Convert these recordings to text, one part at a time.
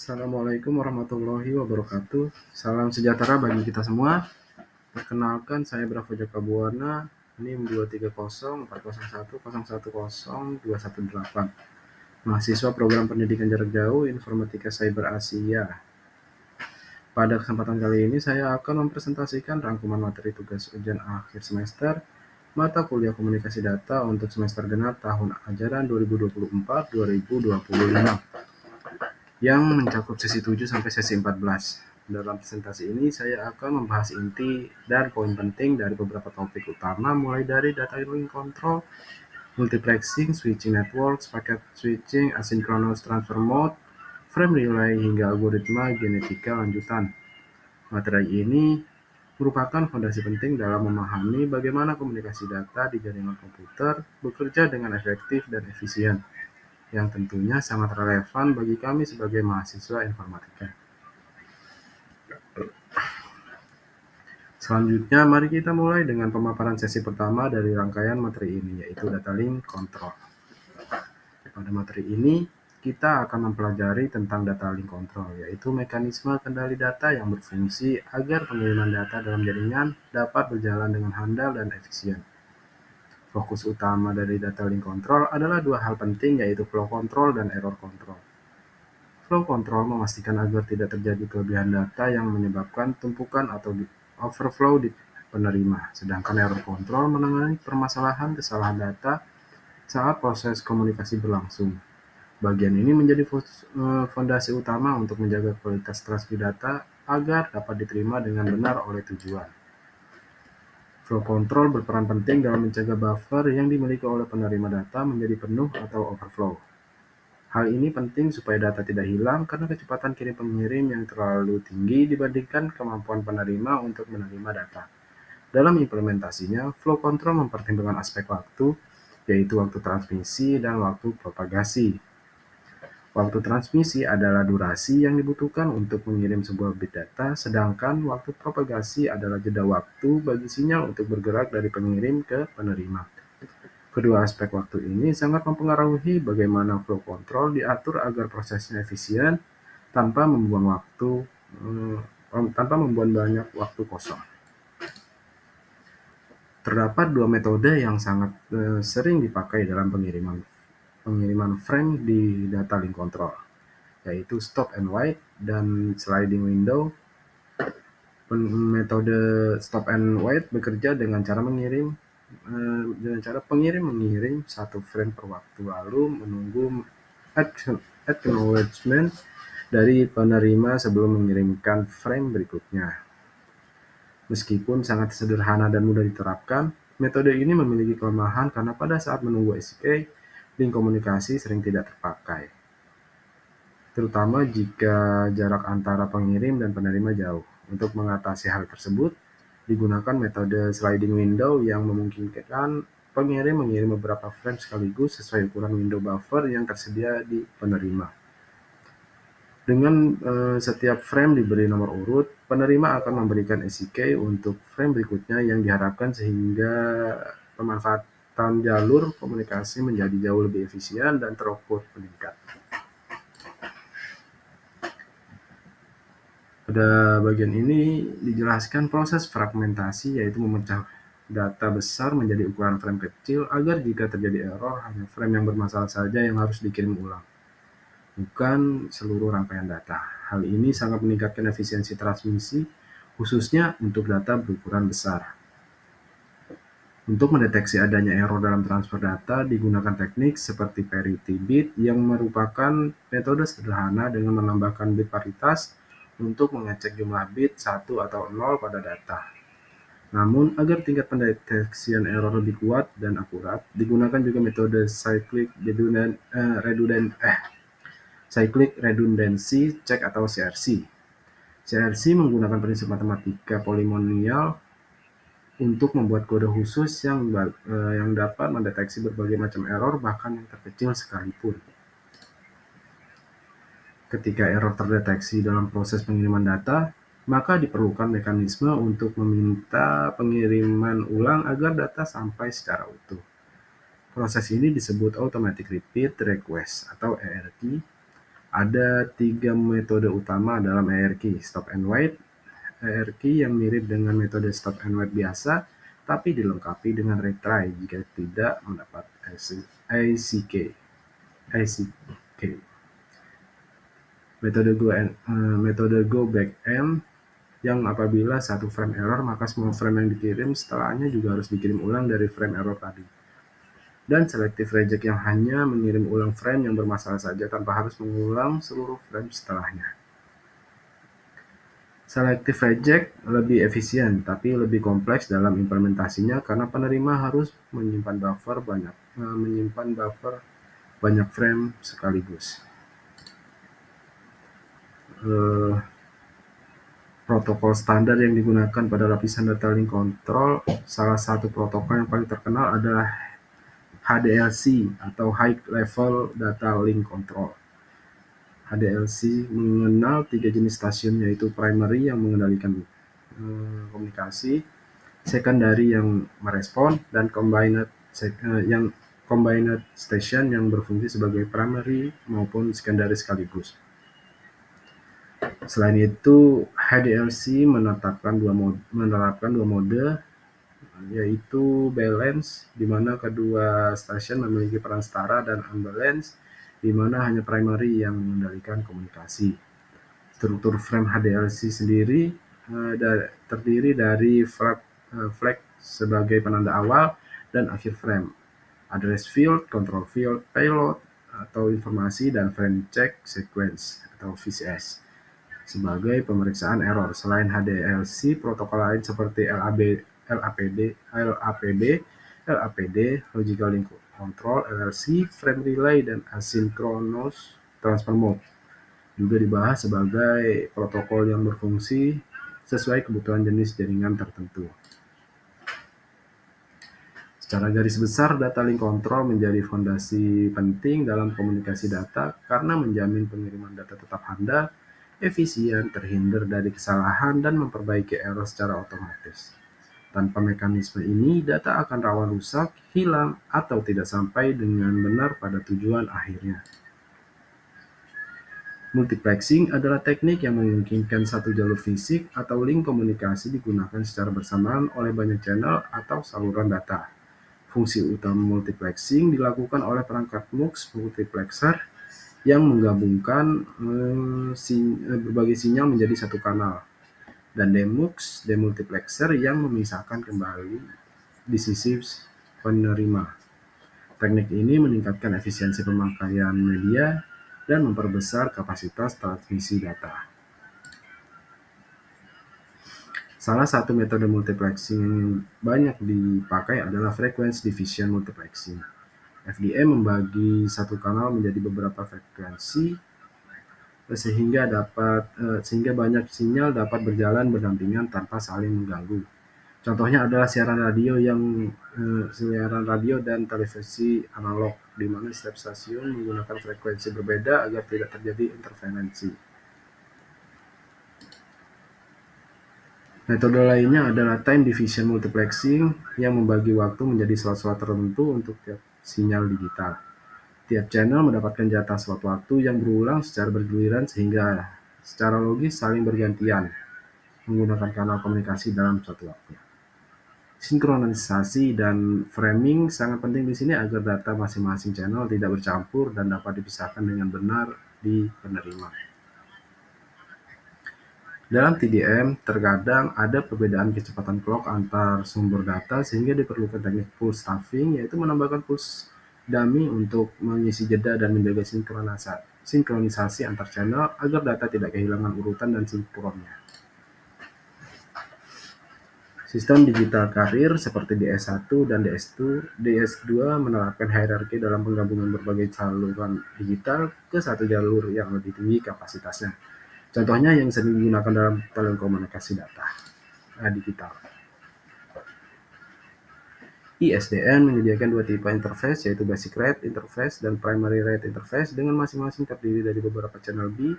Assalamualaikum warahmatullahi wabarakatuh. Salam sejahtera bagi kita semua. Perkenalkan, saya Bravo Jaka Buana, NIM 2304010100218, mahasiswa program pendidikan jarak jauh Informatika Cyber Asia. Pada kesempatan kali ini saya akan mempresentasikan rangkuman materi tugas ujian akhir semester mata kuliah komunikasi data untuk semester genap tahun ajaran 2024-2025 yang mencakup sesi 7 sampai sesi 14. Dalam presentasi ini saya akan membahas inti dan poin penting dari beberapa topik utama, mulai dari data link control, multiplexing, switching networks, packet switching, asynchronous transfer mode, frame relay, hingga algoritma genetika lanjutan. Materi ini merupakan fondasi penting dalam memahami bagaimana komunikasi data di jaringan komputer bekerja dengan efektif dan efisien, yang tentunya sangat relevan bagi kami sebagai mahasiswa informatika. Selanjutnya, mari kita mulai dengan pemaparan sesi pertama dari rangkaian materi ini, yaitu data link control. Pada materi ini, kita akan mempelajari tentang data link control, yaitu mekanisme kendali data yang berfungsi agar pengiriman data dalam jaringan dapat berjalan dengan handal dan efisien. Fokus utama dari data link control adalah dua hal penting, yaitu flow control dan error control. Flow control memastikan agar tidak terjadi kelebihan data yang menyebabkan tumpukan atau overflow di penerima, sedangkan error control menangani permasalahan kesalahan data saat proses komunikasi berlangsung. Bagian ini menjadi fondasi utama untuk menjaga kualitas transmisi data agar dapat diterima dengan benar oleh tujuan. Flow control berperan penting dalam mencegah buffer yang dimiliki oleh penerima data menjadi penuh atau overflow. Hal ini penting supaya data tidak hilang karena kecepatan kirim pengirim yang terlalu tinggi dibandingkan kemampuan penerima untuk menerima data. Dalam implementasinya, flow control mempertimbangkan aspek waktu, yaitu waktu transmisi dan waktu propagasi. Waktu transmisi adalah durasi yang dibutuhkan untuk mengirim sebuah bit data, sedangkan waktu propagasi adalah jeda waktu bagi sinyal untuk bergerak dari pengirim ke penerima. Kedua aspek waktu ini sangat mempengaruhi bagaimana flow control diatur agar prosesnya efisien tanpa membuang banyak waktu kosong. Terdapat dua metode yang sangat sering dipakai dalam pengiriman frame di data link control, yaitu stop and wait dan sliding window. Metode stop and wait bekerja dengan cara pengirim mengirim satu frame per waktu, lalu menunggu acknowledgement dari penerima sebelum mengirimkan frame berikutnya. Meskipun sangat sederhana dan mudah diterapkan, metode ini memiliki kelemahan karena pada saat menunggu SK, link komunikasi sering tidak terpakai, terutama jika jarak antara pengirim dan penerima jauh. Untuk mengatasi hal tersebut, digunakan metode sliding window yang memungkinkan pengirim mengirim beberapa frame sekaligus sesuai ukuran window buffer yang tersedia di penerima. Dengan setiap frame diberi nomor urut, penerima akan memberikan SK untuk frame berikutnya yang diharapkan, sehingga pemanfaatan jalur komunikasi menjadi jauh lebih efisien dan throughput meningkat. Pada bagian ini dijelaskan proses fragmentasi, yaitu memecah data besar menjadi ukuran frame kecil agar jika terjadi error hanya frame yang bermasalah saja yang harus dikirim ulang, bukan seluruh rangkaian data. Hal ini sangat meningkatkan efisiensi transmisi, khususnya untuk data berukuran besar. Untuk mendeteksi adanya error dalam transfer data, digunakan teknik seperti parity bit yang merupakan metode sederhana dengan menambahkan bit paritas untuk mengecek jumlah bit 1 atau 0 pada data. Namun, agar tingkat pendeteksian error lebih kuat dan akurat, digunakan juga metode cyclic redundancy check atau CRC. CRC menggunakan prinsip matematika polinomial untuk membuat kode khusus yang dapat mendeteksi berbagai macam error, bahkan yang terkecil sekalipun. Ketika error terdeteksi dalam proses pengiriman data, maka diperlukan mekanisme untuk meminta pengiriman ulang agar data sampai secara utuh. Proses ini disebut Automatic Repeat Request atau ARQ. Ada 3 metode utama dalam hierarki: stop and wait, hierarki yang mirip dengan metode stop and wait biasa, tapi dilengkapi dengan retry jika tidak mendapat ACK. Metode go back end yang apabila satu frame error, maka semua frame yang dikirim setelahnya juga harus dikirim ulang dari frame error tadi. Dan selective reject yang hanya mengirim ulang frame yang bermasalah saja tanpa harus mengulang seluruh frame setelahnya. Selective reject lebih efisien, tapi lebih kompleks dalam implementasinya karena penerima harus menyimpan banyak frame sekaligus. Protokol standar yang digunakan pada lapisan data link control, salah satu protokol yang paling terkenal adalah HDLC atau High Level Data Link Control. HDLC mengenal 3 jenis stasiun, yaitu primary yang mengendalikan komunikasi, secondary yang merespon, dan combined station yang berfungsi sebagai primary maupun secondary sekaligus. Selain itu, HDLC menerapkan dua mode, yaitu balance, di mana kedua stasiun memiliki peran setara, dan unbalance, di mana hanya primary yang mengendalikan komunikasi. Struktur frame HDLC sendiri terdiri dari flag sebagai penanda awal dan akhir frame, address field, control field, payload atau informasi, dan frame check sequence atau VCS sebagai pemeriksaan error. Selain HDLC, protokol lain seperti LAPD, Logical Link Control, LLC, Frame Relay, dan Asynchronous Transfer Mode juga dibahas sebagai protokol yang berfungsi sesuai kebutuhan jenis jaringan tertentu. Secara garis besar, data link control menjadi fondasi penting dalam komunikasi data karena menjamin pengiriman data tetap handal, efisien, terhindar dari kesalahan, dan memperbaiki error secara otomatis. Tanpa mekanisme ini, data akan rawan rusak, hilang, atau tidak sampai dengan benar pada tujuan akhirnya. Multiplexing adalah teknik yang memungkinkan satu jalur fisik atau link komunikasi digunakan secara bersamaan oleh banyak channel atau saluran data. Fungsi utama multiplexing dilakukan oleh perangkat MUX multiplexer yang menggabungkan berbagai sinyal menjadi satu kanal, dan DMUX demultiplexer yang memisahkan kembali di sisi penerima. Teknik ini meningkatkan efisiensi pemakaian media dan memperbesar kapasitas transmisi data. Salah satu metode multiplexing yang banyak dipakai adalah frequency division multiplexing. FDM membagi satu kanal menjadi beberapa frekuensi sehingga banyak sinyal dapat berjalan berdampingan tanpa saling mengganggu. Contohnya adalah siaran radio dan televisi analog, di mana setiap stasiun menggunakan frekuensi berbeda agar tidak terjadi interferensi. Metode lainnya adalah time division multiplexing yang membagi waktu menjadi slot-slot tertentu untuk tiap sinyal digital. Tiap channel mendapatkan jatah slot waktu yang berulang secara bergiliran sehingga secara logis saling bergantian menggunakan kanal komunikasi dalam satu waktu. Sinkronisasi dan framing sangat penting di sini agar data masing-masing channel tidak bercampur dan dapat dipisahkan dengan benar di penerima. Dalam TDM, terkadang ada perbedaan kecepatan clock antar sumber data sehingga diperlukan teknik pulse stuffing, yaitu menambahkan pulse dummy untuk mengisi jeda dan menjaga sinkronisasi antar channel agar data tidak kehilangan urutan dan sinkronnya. Sistem digital carrier seperti DS1 dan DS2 menerapkan hierarki dalam penggabungan berbagai saluran digital ke satu jalur yang lebih tinggi kapasitasnya. Contohnya yang sering digunakan dalam telekomunikasi data digital. ISDN menyediakan dua tipe interface, yaitu Basic Rate Interface dan Primary Rate Interface, dengan masing-masing terdiri dari beberapa channel B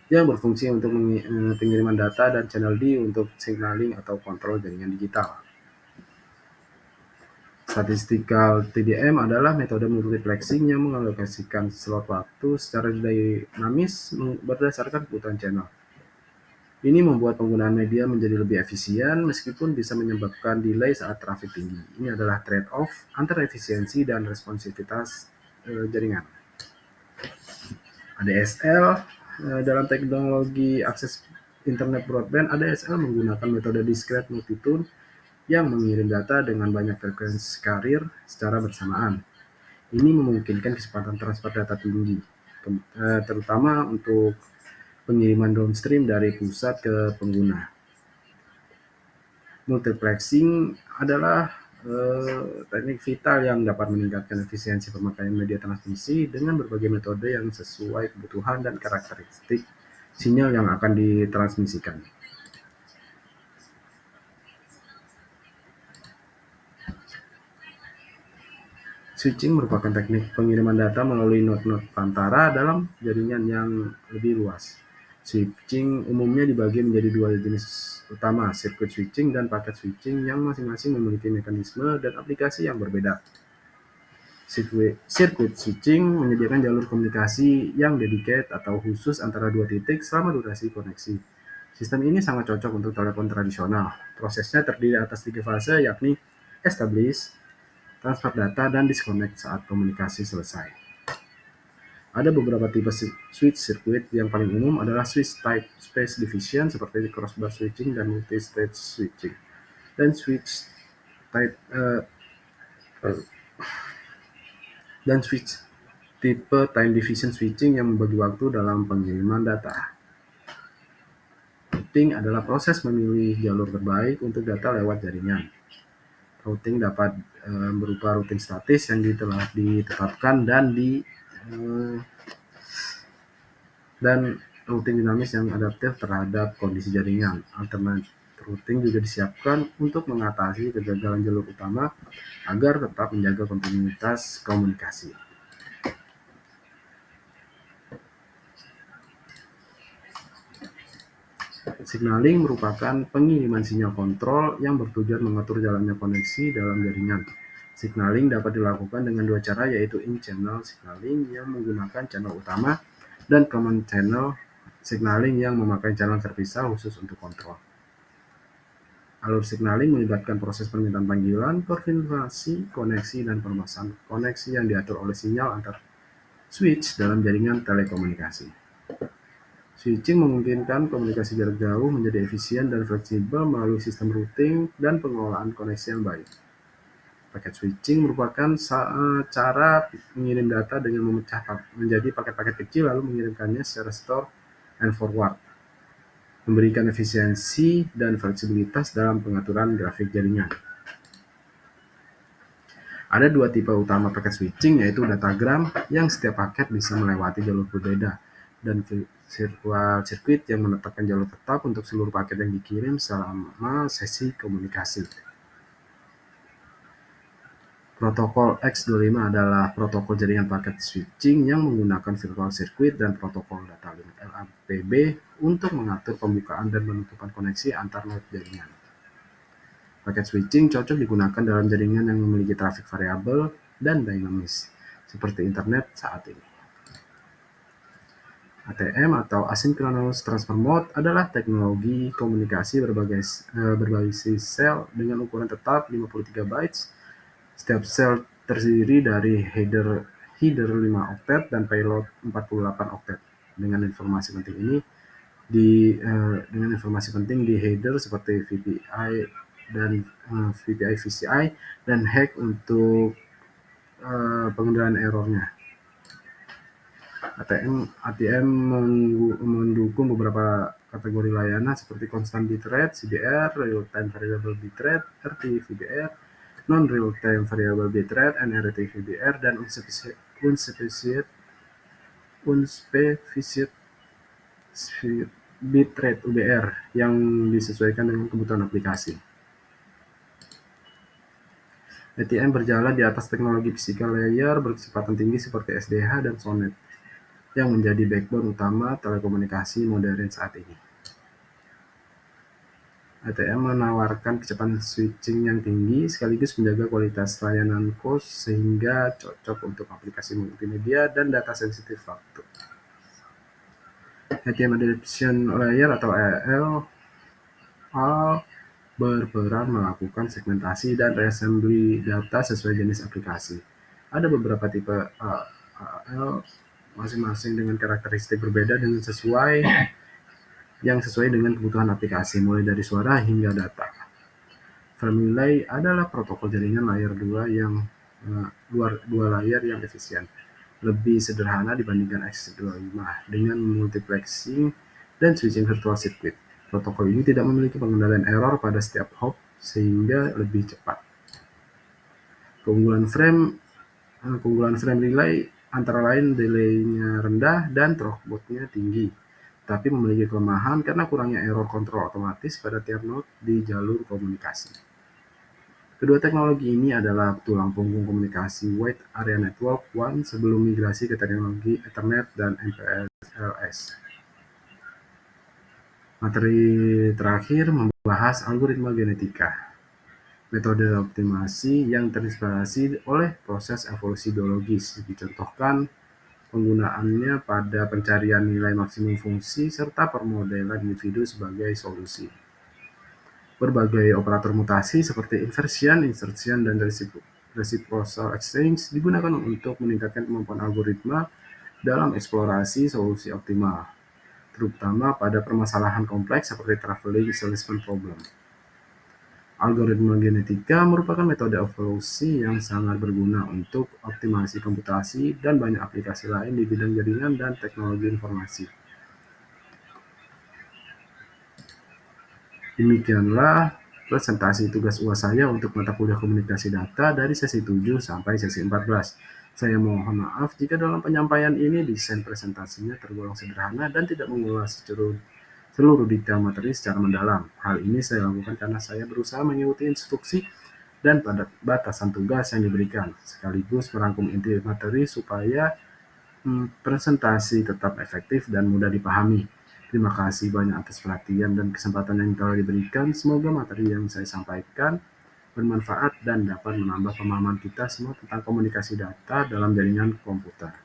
yang berfungsi untuk pengiriman data dan channel D untuk signaling atau kontrol jaringan digital. Statistical TDM adalah metode multiplexing yang mengalokasikan slot waktu secara dinamis berdasarkan kebutuhan channel. Ini membuat penggunaan media menjadi lebih efisien meskipun bisa menyebabkan delay saat traffic tinggi. Ini adalah trade-off antara efisiensi dan responsivitas jaringan. ADSL dalam teknologi akses internet broadband, ADSL menggunakan metode discrete multitune yang mengirim data dengan banyak frekuensi carrier secara bersamaan. Ini memungkinkan kecepatan transfer data tinggi, terutama untuk pengiriman downstream dari pusat ke pengguna. Multiplexing adalah teknik vital yang dapat meningkatkan efisiensi pemakaian media transmisi dengan berbagai metode yang sesuai kebutuhan dan karakteristik sinyal yang akan ditransmisikan. Switching merupakan teknik pengiriman data melalui node-node perantara dalam jaringan yang lebih luas. Switching umumnya dibagi menjadi dua jenis utama, circuit switching dan packet switching, yang masing-masing memiliki mekanisme dan aplikasi yang berbeda. Circuit switching menyediakan jalur komunikasi yang dedicated atau khusus antara dua titik selama durasi koneksi. Sistem ini sangat cocok untuk telepon tradisional. Prosesnya terdiri atas 3 fase, yakni establish, transfer data, dan disconnect saat komunikasi selesai. Ada beberapa tipe switch circuit. Yang paling umum adalah switch type space division seperti crossbar switching dan multi-stage switching. Dan switch tipe time division switching yang membagi waktu dalam pengiriman data. Routing adalah proses memilih jalur terbaik untuk data lewat jaringan. Routing dapat berupa routing statis yang telah ditetapkan dan routing dinamis yang adaptif terhadap kondisi jaringan. Alternate routing juga disiapkan untuk mengatasi kegagalan jalur utama agar tetap menjaga kontinuitas komunikasi. Signaling merupakan pengiriman sinyal kontrol yang bertujuan mengatur jalannya koneksi dalam jaringan. Signaling dapat dilakukan dengan dua cara, yaitu in-channel signaling yang menggunakan channel utama dan common channel signaling yang memakai channel terpisah khusus untuk kontrol. Alur signaling melibatkan proses permintaan panggilan, konfirmasi koneksi, dan pemasangan koneksi yang diatur oleh sinyal antar switch dalam jaringan telekomunikasi. Switching memungkinkan komunikasi jarak jauh menjadi efisien dan fleksibel melalui sistem routing dan pengelolaan koneksi yang baik. Paket switching merupakan cara mengirim data dengan memecah menjadi paket-paket kecil lalu mengirimkannya secara store and forward, memberikan efisiensi dan fleksibilitas dalam pengaturan grafik jaringan. Ada dua tipe utama paket switching, yaitu datagram yang setiap paket bisa melewati jalur berbeda, dan virtual circuit yang menetapkan jalur tetap untuk seluruh paket yang dikirim selama sesi komunikasi. Protokol X25 adalah protokol jaringan paket switching yang menggunakan virtual circuit dan protokol data link LAPB untuk mengatur pembukaan dan penutupan koneksi antar node jaringan. Paket switching cocok digunakan dalam jaringan yang memiliki trafik variabel dan dinamis, seperti internet saat ini. ATM atau Asynchronous Transfer Mode adalah teknologi komunikasi berbasis sel dengan ukuran tetap 53 bytes. Setiap sel terdiri dari header 5 oktet dan payload 48 oktet. Dengan informasi penting di header seperti VPI dan VPI VCI dan hack untuk pengendalian errornya. ATM mendukung beberapa kategori layanan seperti constant bitrate (CBR), real-time variable bitrate (RTVBR), non-real-time variable bitrate (NRTVBR), dan unspecified bitrate (UBR) yang disesuaikan dengan kebutuhan aplikasi. ATM berjalan di atas teknologi physical layer berkecepatan tinggi seperti SDH dan SONET, yang menjadi backbone utama telekomunikasi modern saat ini. HTM menawarkan kecepatan switching yang tinggi sekaligus menjaga kualitas layanan COS sehingga cocok untuk aplikasi multimedia dan data sensitif waktu. HTM Adaptation Layer atau AL berperan melakukan segmentasi dan reassembly data sesuai jenis aplikasi. Ada beberapa tipe AL masing-masing dengan karakteristik berbeda yang sesuai dengan kebutuhan aplikasi, mulai dari suara hingga data. Frame relay adalah protokol jaringan layer 2 yang dua layer yang efisien, lebih sederhana dibandingkan X25 dengan multiplexing dan switching virtual circuit. Protokol ini tidak memiliki pengendalian error pada setiap hop sehingga lebih cepat. Keunggulan frame relay antara lain delay-nya rendah dan throughput-nya tinggi, tapi memiliki kelemahan karena kurangnya error kontrol otomatis pada tiap node di jalur komunikasi. Kedua teknologi ini adalah tulang punggung komunikasi Wide Area Network WAN sebelum migrasi ke teknologi Ethernet dan MPLS. Materi terakhir membahas algoritma genetika, metode optimasi yang terinspirasi oleh proses evolusi biologis. Dicontohkan penggunaannya pada pencarian nilai maksimum fungsi serta permodelan individu sebagai solusi. Berbagai operator mutasi seperti inversion, insertion, dan reciprocal exchange digunakan untuk meningkatkan kemampuan algoritma dalam eksplorasi solusi optimal, terutama pada permasalahan kompleks seperti traveling salesman problem. Algoritma genetika merupakan metode evolusi yang sangat berguna untuk optimasi komputasi dan banyak aplikasi lain di bidang jaringan dan teknologi informasi. Demikianlah presentasi tugas UAS saya untuk mata kuliah komunikasi data dari sesi 7 sampai sesi 14. Saya mohon maaf jika dalam penyampaian ini desain presentasinya tergolong sederhana dan tidak mengulas seluruh detail materi secara mendalam. Hal ini saya lakukan karena saya berusaha mengikuti instruksi dan batasan tugas yang diberikan, sekaligus merangkum inti materi supaya presentasi tetap efektif dan mudah dipahami. Terima kasih banyak atas perhatian dan kesempatan yang telah diberikan. Semoga materi yang saya sampaikan bermanfaat dan dapat menambah pemahaman kita semua tentang komunikasi data dalam jaringan komputer.